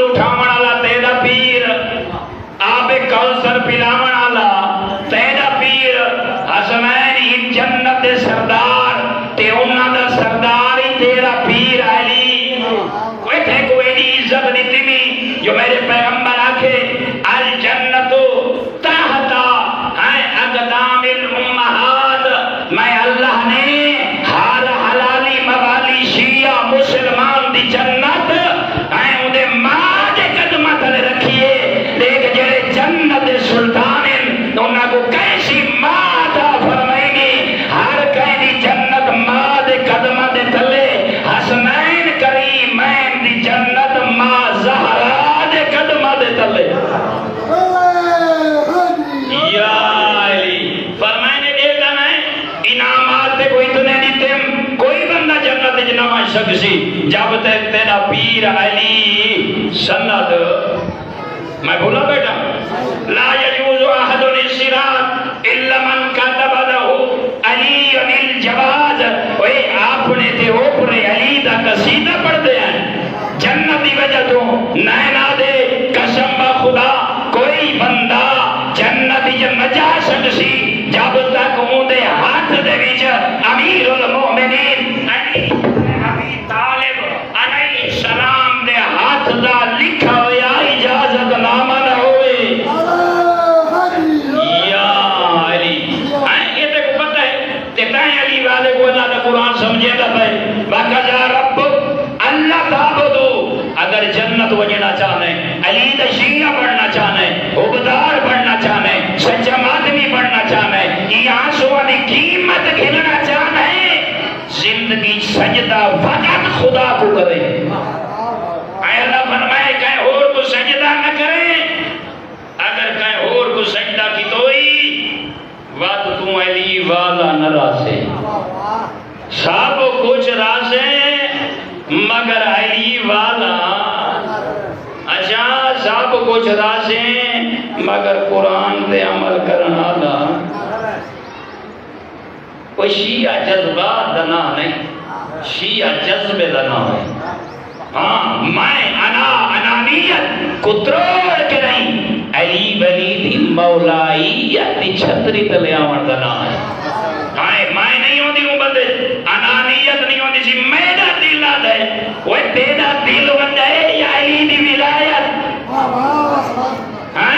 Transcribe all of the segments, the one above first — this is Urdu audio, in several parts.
اٹھاون والا تیرا پیر، آب کوثر پلاون والا تیرا پیر، حسنین ہی جنت دے سردار تے انہاں دا سردار ہی تیرا پیر علی۔ کوئی تھے کوئی دی عزت دیتی نہیں جو میرے پیغمبر آکھے الجنت تحت اقدام الامہات، میں اللہ نے ہر حلالی موالی شیعہ مسلمان دی جنت اندے ماں دے قدمہ تلے رکھیے، دیکھ جڑے جنت دے سلطان انہاں کو کیسی ماں عطا فرمائنی، ہر کہیں دی جنت ماں دے قدمہ دے تلے، حسنین کریمین دی جنت ماں زہرا دے قدمہ دے تلے۔ یا علی فرمائنے دیتا میں انعامات تے کوئی تنے دیتے کوئی بندہ جنت جنوہ شخصی جب تک تیرا پیر علی سند میں بھولا بیٹا لا یجوز احد الصراط الا من كتب له علی الجواز، اوے آپ نے تے اوپر علی دا قصیدہ پڑھتے ہیں جنت دی وجہ تو نینا دے قسم با خدا کوئی بندہ جنت دی نجا سکسی جب تک اندے ہاتھ دے وچ امیر المومنین علی ابی طالب علیہ السلام دے ہاتھ دا لکھا ہویا اجازت نامہ نہ ہوئے۔ یا علی یہ تے کو پتہ ہے تے تائیں علی والے کو اللہ دا قرآن سمجھے دا بھائی وَقَضَىٰ رَبُّكَ اللہ تعبدو، اگر جنت وجنا چاہنے علی دا شیعہ بڑھنا چاہنے عبدار بڑھنا چاہنے سچا مادمی بڑھنا چاہنے یہ آنسوہ دی قیمت گھلنا چاہنے زندگی سجدہ فقط خدا کو کرے۔ اے اللہ فرمائے کہیں اور کو سجدہ نہ کریں، اگر کہیں اور کو سجدہ کی توئی وقت تم علی والا نہ راسے، سب کچھ راسے مگر علی والا، اچھا سب کچھ راسے مگر قرآن تے عمل کرنا دا۔ کوئی شیعہ جذبات دنا نہیں، شیعہ جذبے دنا ہے، ہاں میں انانیت کو تروڑ کے نہیں، علی ولی دی مولائیت دی چھتری تلے آمن دنا ہے، ہاں میں نہیں ہوندی ہوں بندے انانیت نہیں ہوندی سی میرا دل آد ہے وہ تیرا دل بند ہے یا علی دی ولایت، ہاں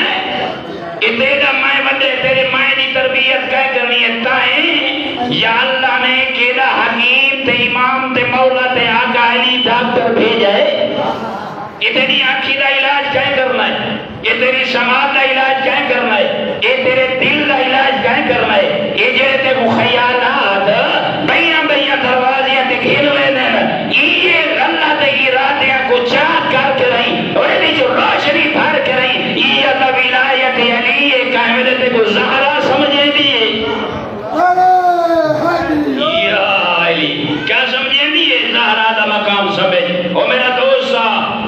یہ تیرا میں بندے تیرے مائیں دی تربیت کہہ کرنی ہے تائیں یا اللہ نے کیڑا حکیم تے امام تے مولا تے آقا علی ڈاکٹر بھیجا ہے، یہ تیری آنکھی دا علاج کہیں کرنا ہے، یہ تیری سماعت دا علاج کہیں کرنا ہے، یہ تیرے دل دا علاج کہیں کرنا ہے، یہ جڑے تے خیالات بیاں بیاں دروازیاں تے گھن لینے یہ اللہ تے ارادیاں کو چاک کر کے رہی اور یہ جو روشنی بھر کے رہی یہ اللہ ولایت علی یہ کامل تے کو زہرا سمجھے دیئے۔ یا علی کیا سمجھے دیئے زہرا دا مقام سمجھ او میرا دوستا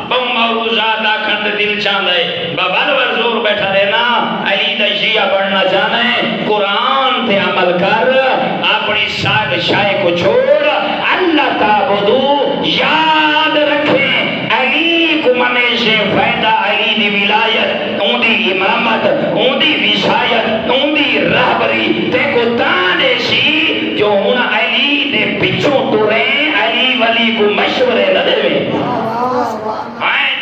بہم موروزات آکھنڈ دل چاند ہے بابر زور بیٹھا دینا علی دا شیعہ بڑھنا چاہنا ہے قرآن تے عمل کر اپنی ساگ شائع کو چھوڑ اللہ تعبدو یاد رکھیں علی کو منے سے فائدہ علی دی ولایت اون دی امامت اون دی وشایت اون دی رہبری تے کو تانے سی جو ہون علی دے پچھوں تو رہے علی ولی کو مشورے نہ دے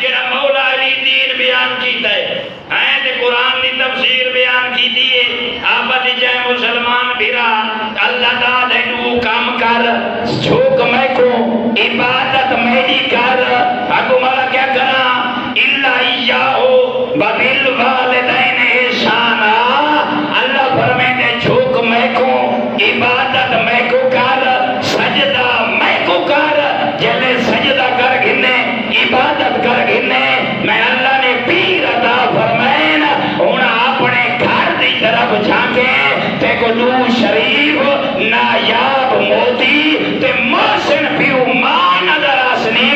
جڑا مولا علی دین بیان کیتا ہے تے قرآن دی تفسیر بیان کی دیئے آباد جائے مسلمان بھیرا اللہ دا دینو کام کر جھوک میں کو عبادت میری کر اگو مالا کیا کرا اللہ ایاہو ببل والدین احسانا اللہ فرمینے جھوک میں کو عبادت میں کو کر سجدہ میں کو کر جلے سجدہ کر گھنے عبادت کر گھنے میں اللہ نے پیر عطا فرمائن انہا اپنے گھر دی طرف جھانکے تے کو دو شریف نایاب موتی تے محسن پیو ماں نظر آسنی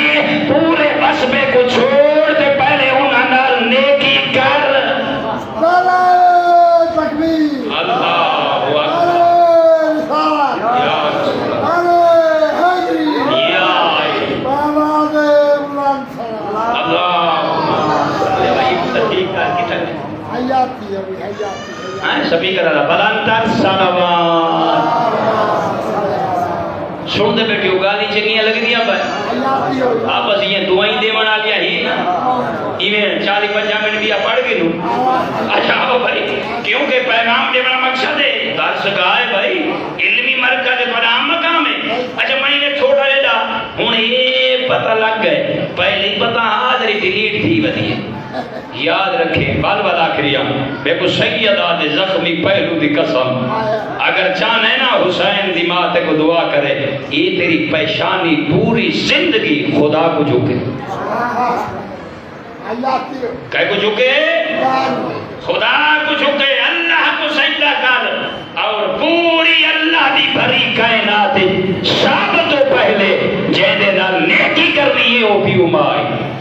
پورے بسبے کو چھوڑ تے پہلے انہا نال نیکی کر اللہ اکبر یا ٹھیک کر کے چلے حیاتی ہے حیاتی ہاں سبھی کرا بلندر سلوات سن دے بیٹھے گالی چنگیاں لگ دیا بھائی حیاتی ہو آپ بس یہ دعائیں دے بنا لیا ہی ایویں 40-50 منٹ دیا پڑھ کے نو اچھا ہو بھائی کیونکہ پیغام دے بنا مقصد ہے درس گاہ بھائی علمی مرکز بڑا مقام ہے اچھا میں نے چھوڑا لے دا ہن یہ پتہ لگ گئے پہلی پتہ حاضری ڈیلیٹ تھی ودی یاد رکھیں بال بال آخریہ بیکو سیدہ دے زخمی پہلو دی قسم اگر چاہنے نا حسین دی ماں تے کو دعا کرے یہ تیری پیشانی پوری زندگی خدا کو جھکے کہے کو جھکے خدا کو جھکے اللہ کو سجدہ کر اور پوری اللہ دی بھری کائنات سب تو پہلے جیدے نال نیکی کرنی ہے وہ بھی امائی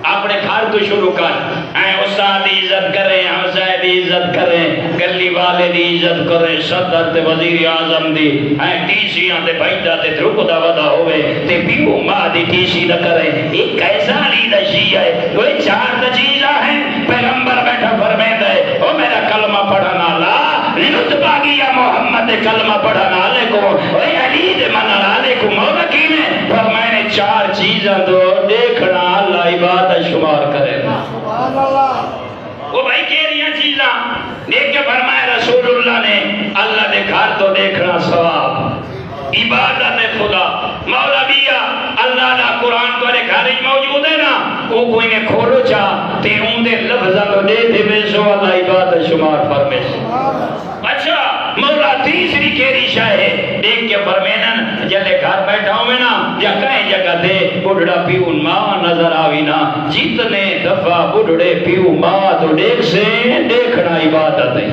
اپنے گھر تو شروع کر اے استاد دی عزت کریں ہمسائے دی عزت کریں گلی والے دی عزت کریں صدر تے وزیر اعظم دی اے ٹی سی تے بھائیدا تے دھرک دا ودا ہوئے تے پیو ماں دی ٹی سی نہ کریں ایک کیسا لیڈرشپ ہے وہ چار چیزاں ہیں پیغمبر بیٹھا فرماتا ہے او میرا کلمہ پڑھنا لا رتبہ گیا محمد کلمہ پڑھنا لے کو او علی دے مننا لے کو مولا کی نے فرمایا نے چار چیزاں دو دیکھنا اللہ عبادت شمار کرے وہ بھائی کہہ رہی ہیں چیزاں دیکھ کے فرمایا رسول اللہ نے اللہ دے گھر تو دیکھنا ثواب عبادت خدا مولا بیا اللہ دا قرآن تو دے گھر موجود ہے نا وہ کوئی نے کھولو چاہ تے ان دے لفظہ تو دے دے میں سو اللہ عبادت شمار فرمے سے اچھا مولا تیسری کیری شاہ ہے دیکھ کے فرمینن جلے گھر بیٹھا ہوں میں نا یا کہیں جگہ دے بڑھڑا پیون ماں نظر آوی نا جتنے دفعہ بڑھڑے پیو ماں تو دیکھ سے دیکھنا عبادت ہے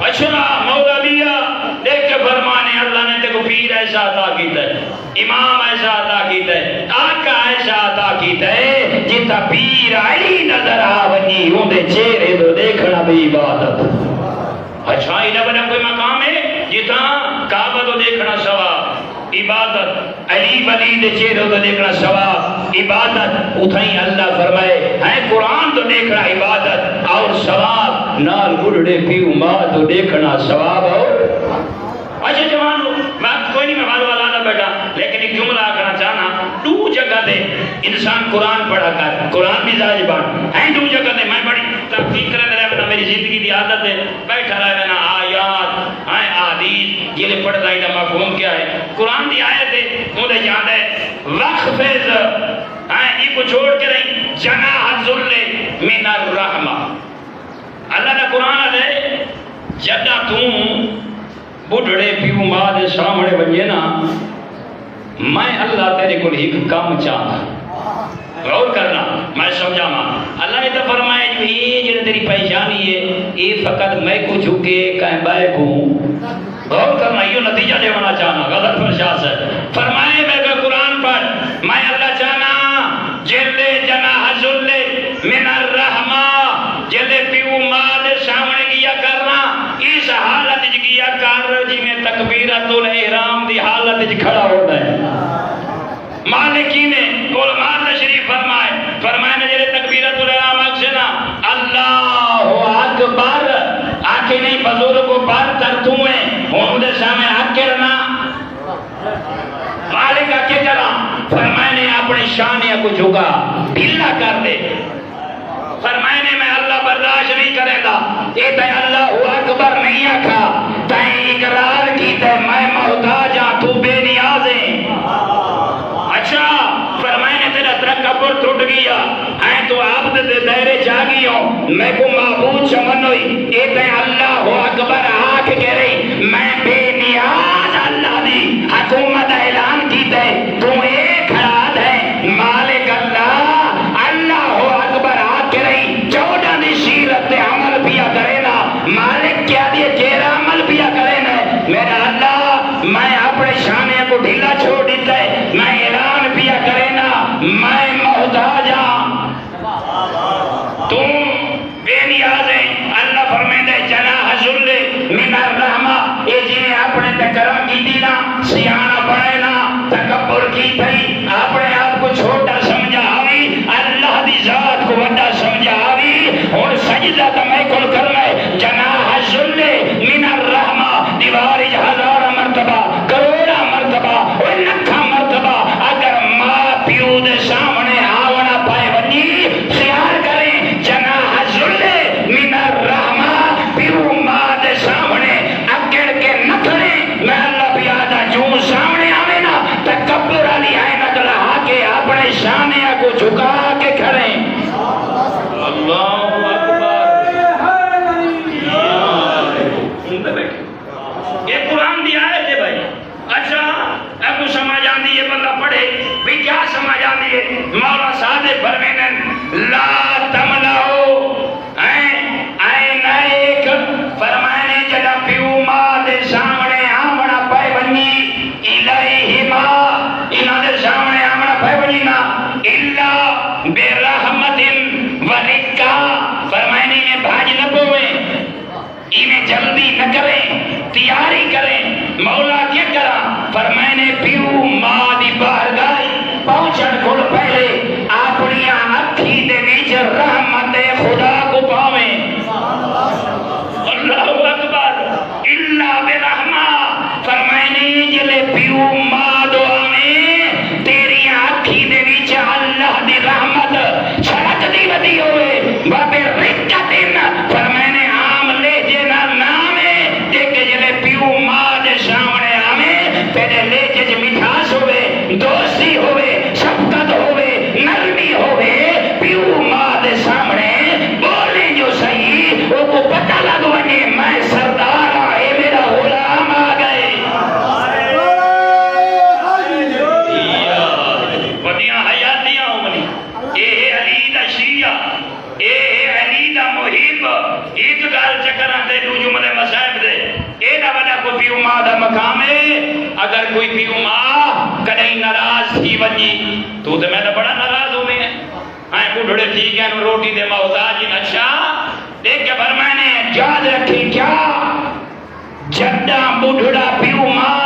اچھا مولا لیا دیکھ کے فرمانے اللہ نے تیکو پیر ایسا عطا کیتا ہے امام ایسا عطا کیتا ہے آقا ایسا عطا کیتا ہے جتا پیر علی نظر آونی ہوں دے چہرے تو دیکھنا بھی عبادت اچھا انہا بنا کوئی مقام ہے جتا کعبہ تو دیکھنا ثواب عبادت علی ولی دے چہرے تو دیکھنا ثواب عبادت اتھائیں اللہ فرمائے ہے قرآن تو دیکھنا عبادت اور ثواب نال بڑھڑے پیو ماں تو دیکھنا ثواب اور اچھا جوانو بات کوئی نہیں میں بھالو والا نہ بیٹھا لیکن ایک جملہ آکھنا چاہنا دو جگہ دے انسان قرآن پڑھا کر قرآن بھی زاج بان ہیں دو جگہ دے میں بڑی تحقیق کرنے رہے بنا میری زندگی دی عادت ہے بیٹھا رہے بنا آیات ہیں آدیث یہ لے پڑھ رہی دا مفہوم کیا ہے قرآن دی آیت ہے مجھے یاد ہے وقفز ہیں یہ کو چھوڑ کے رہی جناح ذل من الرحمہ اللہ نے قرآن ہے جدہ تم بڑھڑے پیو ماں دے سامنے بنجے نا میں اللہ تیرے کو ایک کام چاہتا غور کرنا میں سمجھا ماں اللہ نے تو فرمائے جو یہ جو تیری پہچانی ہے یہ فقط میں کو جھکے کہیں بائے کو غور کرنا یہ نتیجہ دے ہونا چاہنا غلط فرشاس ہے فرمائے میں کہ قرآن پڑھ میں اللہ چاہنا جلے جناح ذل من الرحمہ جلے پیو ماں دے سامنے کیا کرنا اس حالت کیا کر جی میں تکبیرت الاحرام دی حالت کھڑا ہوتا ہے مالکی نے علماء تشریف فرمائے نے جلے تکبیرت الاحرام اکسنا اللہ اکبر آکے نہیں بزرگ کو بار تر تمہیں انہوں دے سامنے آکرنا مالک آکے چلا فرمائے نے اپنی شانیہ کو جھگا ڈھیلا کر دے فرمائے نے میں اللہ برداشت نہیں کرے گا یہ تے اللہ اکبر نہیں آکھا تے اقرار کی تے میں محتاج ہاں تو بے نیاز ہے اچھا فرمائے نے تیرا تکبر ٹوٹ گیا ہے تو آپ دے دائرے جاگی ہوں میں کو معبود چمنوئی یہ تے اللہ اکبر آکھ کے رہی میں بے نیاز اللہ دی حکومت اعلان کی تے تو ایک کھڑا ہے مالک اللہ اللہ اکبر آکھ کے رہی 14 دی سیرت عمل پیا کرے نا مالک کیا دیئے چہرہ عمل پیا کرے نا میرا اللہ میں اپنے شانے کو ڈھیلا چھوڑ دیتا ہے میں اعلان پیا کرے نا میں محتاج ہاں تم بے نیاز ہے اللہ فرمائے جناح ذل من الرحمہ یہ جنہیں اب رحمت ورکا فرمانے میں بھاج نہ پویں انہیں جلدی نہ کریں تیاری کریں مولا کیا کرا فرمانے پیو ماں دی بارگاہ پہنچن کو پہلے اپنی اکھی دے وچ رحمت خدا کو پاویں اللہ اکبر الا برحمہ فرمانے جلے پیو ماں دعا میں تیری اکھی دے وچ اللہ دی رحمت چھڑک دی ودی ہوئے بابے رکتن فرمانے عام لے جنا نام ایک جلے پیو ماں دے سامنے آویں تیرے لے جج مٹھاس ہوئے دوستی ہوئے شفقت ہوئے نرمی ہوئے پیو ماں دے سامنے بولے جو صحیح وہ کو پتہ لگ ونے میں سردار اے میرا غلام آ گئے ودیاں حیاتیاں ہومنی اے علی دا شیعہ اے علی دا محب ایک گال چکران دے دو جملے مسائب دے اے دا وڈا کو پیو ماں دا مقام ہے اگر کوئی پیو ماں کدیں ناراض تھی ونجی تو تے میں تو بڑا ناراض ہو میں ہاں بوڑھڑے تھی گیا روٹی دے محتاج اچھا دیکھ کے فرمانے یاد رکھی کیا جڈا بوڑھڑا پیو ماں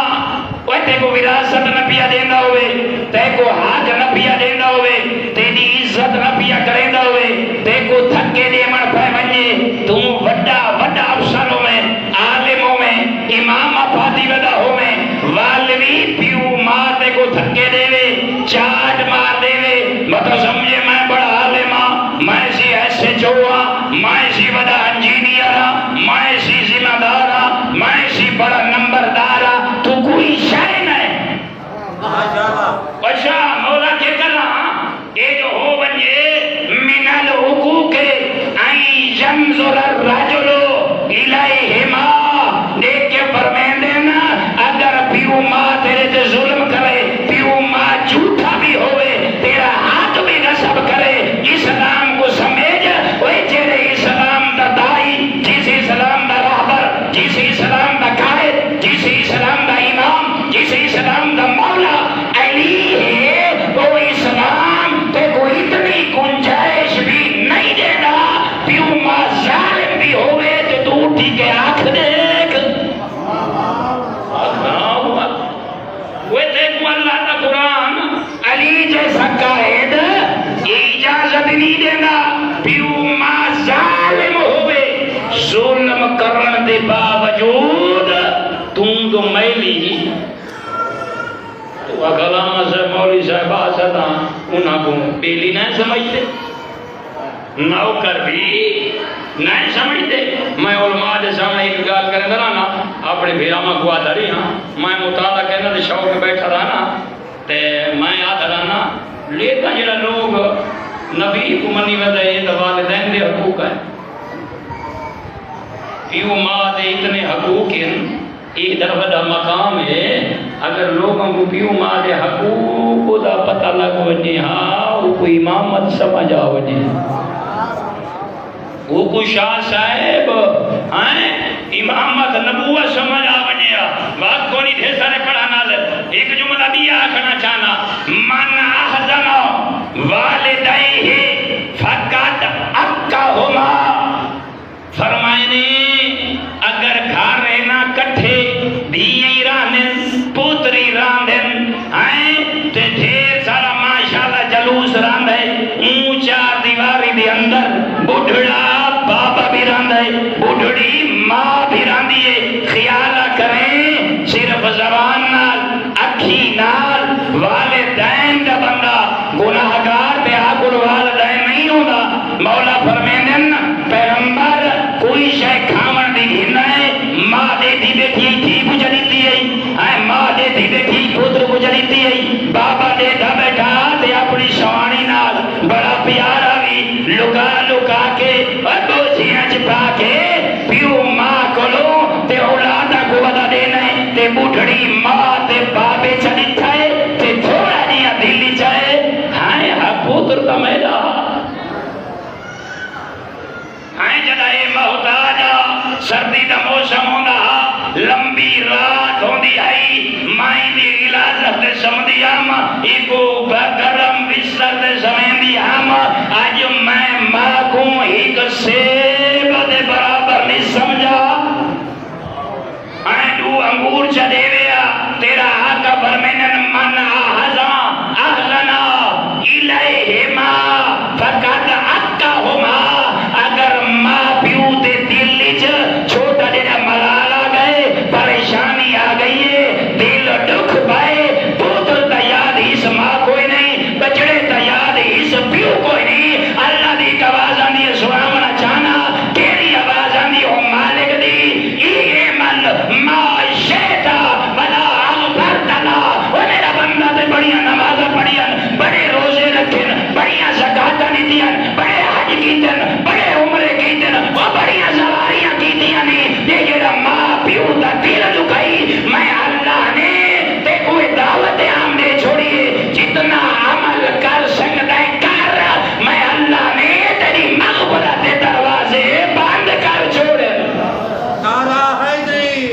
وہ تے کو وراثت نہ پیا دیندا ہوئے تے کو حق نہ پیا دیندا ہوئے تیری عزت نہ پیا کریندا ہوئے تے کو تھکے دے من پے ونجے تو وڈا وڈا افسروں میں عالموں میں امام افاتی ودا ہوئے والوی پیو ماں تے کو تھکے دے وے چاٹ مار دے وے مطلب سمجھے میں بڑا عالمہ میں سی ایسے چوہا میں سی بڑا انجینئرہ میں سی ذمہ دارہ میں سی بڑا نمبردارہ تو کوئی شے نہیں اچھا مولا کے کرنا یہ جو ہو بنجے من الحقوق ای ینظر الرجل الیہما دیکھ کے فرمائیں دینا اگر پیو ماں تیرے تے ظلم کرے پیو ماں جھوٹا بھی ہوئے تیرا ہاتھ بھی نصب کرے اسلام کو سمجھ وہی تیرے اسلام دا دائی جس اسلام دا راہبر جس اسلام دا قائد جس اسلام دا امام جس اسلام دا مولا علی ہے وہ اسلام تے کو اتنی گنجائش بھی نہیں دینا پیو ماں ظالم بھی ہوئے تے تو اٹھی کے آنکھ دیکھ وہ دیکھو اللہ کا قرآن علی جیسا قائد اجازت نہیں دینا پیو ماں ظالم ہوئے ظلم کرن دے باوجود تم تو میلی تو اگلامہ سے مولی صاحب آسدہ انہاں کو پیلی نہیں سمجھتے نوکر بھی نہیں سمجھتے میں علماء دے سامنے ایک گال کریں گا نا اپنے بھیرامہ کو آدھا رہی ہاں میں مطالعہ کہنا دے شوق میں بیٹھا رہا نا تے میں آدھا رہا نا لیتا جڑا لوگ نبی کو منی ویدہ یہ والدین دے حقوق ہیں پیو ماں دے اتنے حقوق ہیں ایک دروازہ مقام ہے اگر لوگوں کو پیو ماں دے حقوق دا پتہ لگ وجے ہاں وہ کوئی امامت سمجھ آ وجے وہ کوئی شاہ صاحب امامت نبوت سمجھ آ وجے بات کو نہیں ڈھیر سارے پڑھانا لے ایک جملہ بھی آکھنا چاہنا من احزن والدیہ فقط اکہما فرمائنے اگر گھر رہنا کٹھے دھیئی راندن پوتری راندن تے ڈھیر سارا ماشاءاللہ جلوس راندے اونچا دیواری دے اندر بڑھڑا بابا بھی راندے بڑھڑی ماں بھی راندیے خیالہ کریں صرف زبان نال اکھی نال والدین دا بندہ گناہگار بے آکل والدین نہیں ہوتا مولا فرمیندن پیغمبر کوئی شے کھامن دی گھنہ ہے ماں دے دی بیٹھی تھی بجلی تھی ہے ماں دے دی بیٹھی پتر بجلی تھی ہے بابا دے دا بیٹھا تے اپنی شوانی نال بڑا پیارا بھی لکا لکا کے اور بوجھیاں چپا کے پیو ماں کلو تے اولادا کو بدا دینا ہے تے بوڑھڑی ماں تے بابے چلی تھائے تے تھوڑا جیا دلی چاہے ہائے ہاں پتر کا میدہ ہائے جدائے محتاجا سردی دا موسم ہوندہ لمبی رات ہوندی آئی مائیں دی غلازت سمدی آم ایکو گرم بستر دے سمین دی آم آج میں ماں کو ایک سیب دے برابر نہیں سمجھا دو انگور چلے ویا تیرا آقا فرمینن من آہزا اہلنا الیہما فقط اکہما اگر ماں پیو دے دل وچ چھوٹا جڑا ملال آ گئے پریشانی آ گئی ہے دل دکھ پائے پوتر تا یاد اس ماں کوئی نہیں بچڑے تا یاد اس پیو کوئی نہیں اللہ دی آواز آندی سوامنا چاہنا کیڑی آواز آندی او مالک دی ای من ما شیطا بلا اغفرتنا وہ میرا بندہ تے بڑیاں نمازاں پڑھیاں بڑے روزے رکھن بڑیاں زکاتاں دیتیاں بڑے حج کیتن بڑے عمرے کیتن وہ بڑیاں سواریاں کیتیاں نہیں یہ جڑا ماں پیو دا دل دکھائی میں اللہ نے تے کوئی دعوت عام دے چھوڑیے جتنا عمل کر سکتا ہے کر میں اللہ نے تیری مغفرت دے دروازے بند کر چھوڑے نعرہ حیدری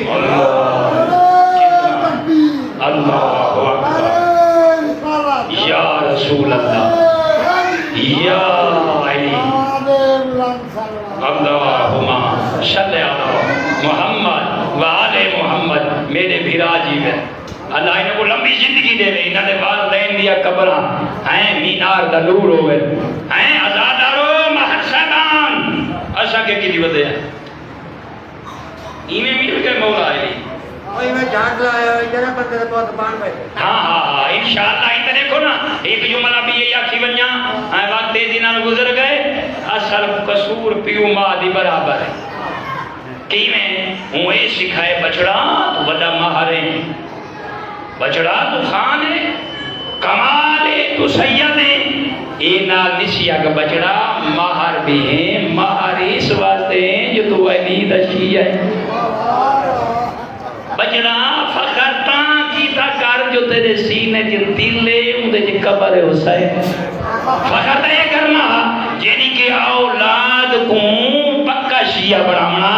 اللہ اکبر یا رسول اللہ یا علی اللہم صلی علی محمد وآل محمد میرے بھیرا جی میں اللہ انہیں کو لمبی زندگی دے لے انہوں نے والدین دیا قبرہ ہیں مینار دا نور ہوئے ہیں ازادارو مہر صاحبان ایسا کہ کی وجہ ہے ایمیں مل کے مولا ہے وہی میں جھاٹ لایا ہوئی جنہ بندے تو دبان پہ ہاں انشاءاللہ انت دیکھو نا ایک جملہ بھی یہ یاکی بنیا وقت تیزی نال گزر گئے اصل قصور پیو ماں دی برابر ہے کی میں ہوں اے سکھائے بچڑا تو بڑا مہر ہے بچڑا تو خان ہے کمال ہے تو سید ہے اے نال نسیا کا بچڑا مہر بھی ہیں مہر اس واسطے ہیں جو تو علی دشی ہے بچڑا فخر تاں کیتا کر جو تیرے سینے چ دل ہے اندے چ قبر حسین فخر تے کرنا یعنی کہ اولاد کو پکا شیعہ بناونا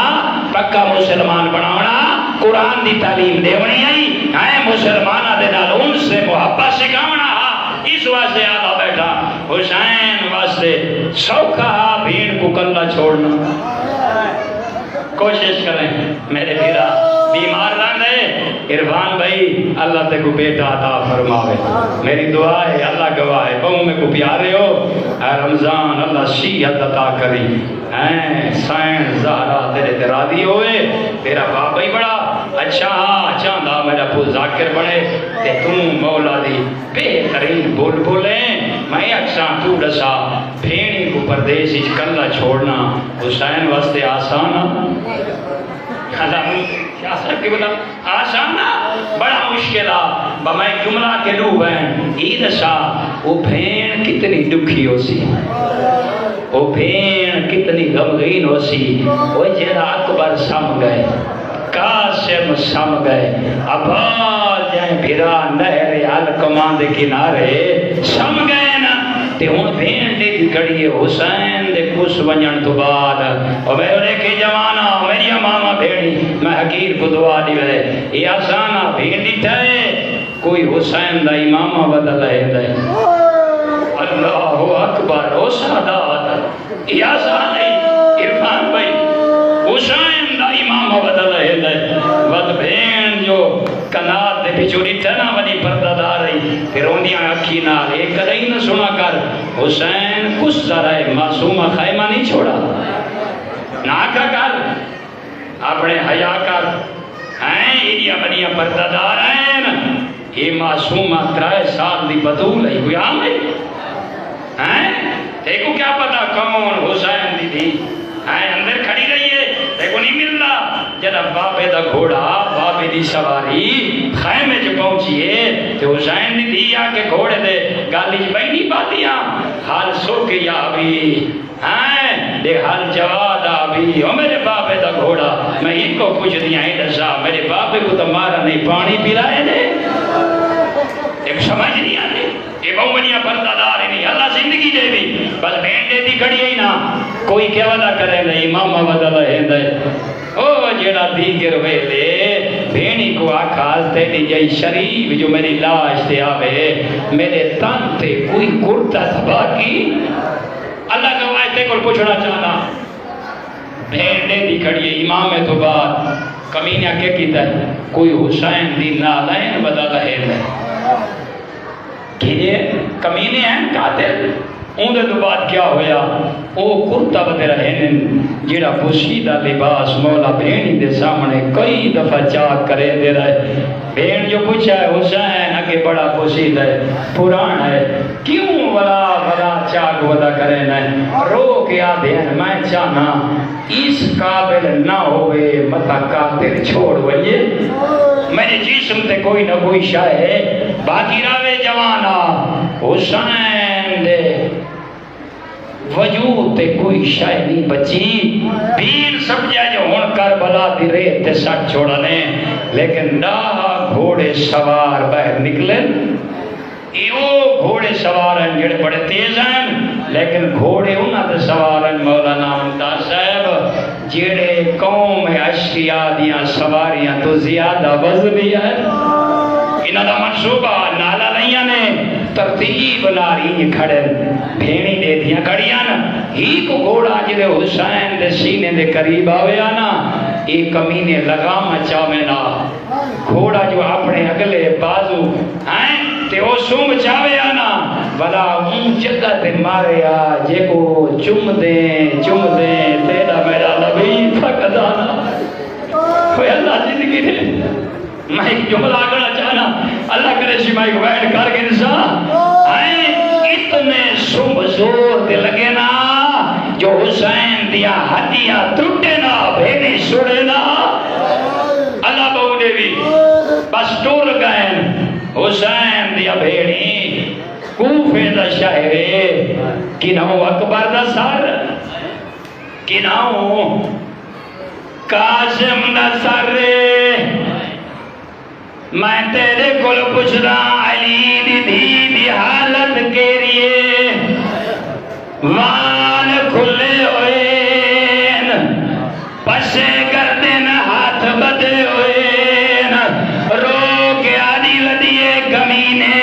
پکا مسلمان بناونا قرآن دی تعلیم دیونی ہے مسلمانہ دے نال ان سے محبت سکھاونا اس واسطے آدھا بیٹھا حسین واسطے سوکھا بھیڑ کو کلہ چھوڑنا کوشش کریں میرے بھیرا بیمار رہنے عرفان بھائی اللہ تے کو بیٹا عطا فرماوے میری دعا ہے اللہ گواہ ہے بہوں میں کو پیارے ہو اے رمضان اللہ صحت عطا کری سائن زہرا تیرے ترادی ہوئے تیرا باپ ہی بڑا اچھا چاندہ میرا پو ذاکر بڑے تے تم مولا دی بہترین بول بولیں میں اکساں تو ڈسا پھینی کو پردیسی کلہ چھوڑنا حسین واسطے آسانا آسانا بڑا مشکلہ بمائے جملہ کے لو بین عید سا وہ بھین کتنی دکھی ہو سی وہ بھین کتنی غمگین ہو سی وہ جیرا اکبر سم گئے قاسم سم گئے عباس جائیں بھرا نہر حل کمان دے کنارے سم گئے نا تے ہون بھین دے دی کڑیے حسین دے کس ونجن تو بعد اور میں انہیں کہ جوانا میری ماما بھیڑی میں حقیر کو دعا دی وے یہ آسانا بھین دی ٹھائے کوئی حسین دا امامہ بدل ہے دے اللہ اکبر او سادات یہ آسان نہیں عرفان بھائی حسین دا امامہ بدل ہے دے ود بھین جو کنات دے بچوری ٹھنا ولی پردہ دار رہی پھر اندیاں اکھی نال ایک کرئی نہ سنا کر حسین کس ذرائے معصومہ خیمہ نہیں چھوڑا ناکہ کر اپنے حیاء کر ہیں ایڈیا بنیا پردہ دار ہیں یہ معصومہ 3 سال دی بطول ہے کوئی عام ہے دیکھو کیا پتا کون حسین دی تھی اندر کھڑی رہی ہے دیکھو نہیں ملنا جب بابے دا گھوڑا بابے دی سواری خیمے جو پہنچیے تو حسین دی دیا کہ گھوڑے دے گالی بھائی نہیں پاتیاں حال سو کے یا بھی دے حال جواد آبی او میرے بابے دا گھوڑا میں ان کو کچھ دیا ہی ڈسا میرے بابے کو تمہارا نہیں پانی پلائے دے ایک سمجھ نہیں آنے یہ بہو بنیا پردہ دار ہی نہیں اللہ زندگی دے بھی بس بین دیتی کھڑی ہی نا کوئی کیا ودا کرے دے امامہ ودا لے دے او جیڑا دیگر ویلے بھیڑی کو آکھاز تیری جئی شریف جو میری لاش تے آوے میرے تن تے کوئی کرتا تبا کی اللہ گواہ تے کو پوچھنا چاہنا بھیڑے دی کھڑی ہے امام تو بعد کمینہ کیا کیتا ہے کوئی حسین دی نالین بدا رہے ہیں کہ کمینے ہیں قاتل اون دے تو بعد کیا ہویا او کرتا بدے رہے ہیں جیڑا پوشیدہ لباس مولا بھیڑی دے سامنے کئی دفعہ چاک کرے دے رہے بھیڑ جو پوچھا ہے حسین اگے بڑا پوشیدہ ہے پران ہے کیوں ولا چاک ودا کرے نہیں رو کے آدھے ہیں میں چاہنا اس قابل نہ ہوئے متا قاتل چھوڑ وئیے میرے جسم تے کوئی نہ کوئی شاہ باقی راوے جوانا حسین دے وجود تے کوئی شاہ نہیں بچی پیر سمجھا جو ہون کربلا دی ریت تے سٹ چھوڑنے لیکن ڈاہ گھوڑے سوار باہر نکلے ایو گھوڑے سوار ہیں جڑے بڑے تیز ہیں لیکن گھوڑے انہاں تے سوار ہیں مولانا ممتاز صاحب جڑے قوم اشیاء دیاں سواریاں تو زیادہ وزنی ہے انہاں دا منصوبہ نالا نہیں نے ترتیب ناری کھڑے بھیڑی دے دیاں کھڑیاں ہی کو گھوڑا جڑے حسین دے سینے دے قریب آویا نا ایک کمینے لگام چاوے نا گھوڑا جو اپنے اگلے بازو ہیں تے او سوم چاوے آنا بلا اون جگہ تے مارے آ جے کو چم دیں تیرا میرا نبی فقدانا کوئی اللہ زندگی دے میں ایک جملہ آگنا چاہنا اللہ کرے شمائی کو بیٹھ کر کے انسان اتنے سم زور دے لگے نا جو حسین دیا ہڈیاں ٹوٹے نا بھیڑی سڑے نا اللہ بہو نے بھی بس ٹور گئے حسین دیا بھیڑی کوفے دا شہرے کنہوں اکبر دا سر کنہوں قاسم دا سر میں تیرے کل پوچھ رہا علی دی دی حالت کے لیے وان کھلے ہوئے پسے گردن ہاتھ بدے ہوئے رو کے آدھی ودیے کمینے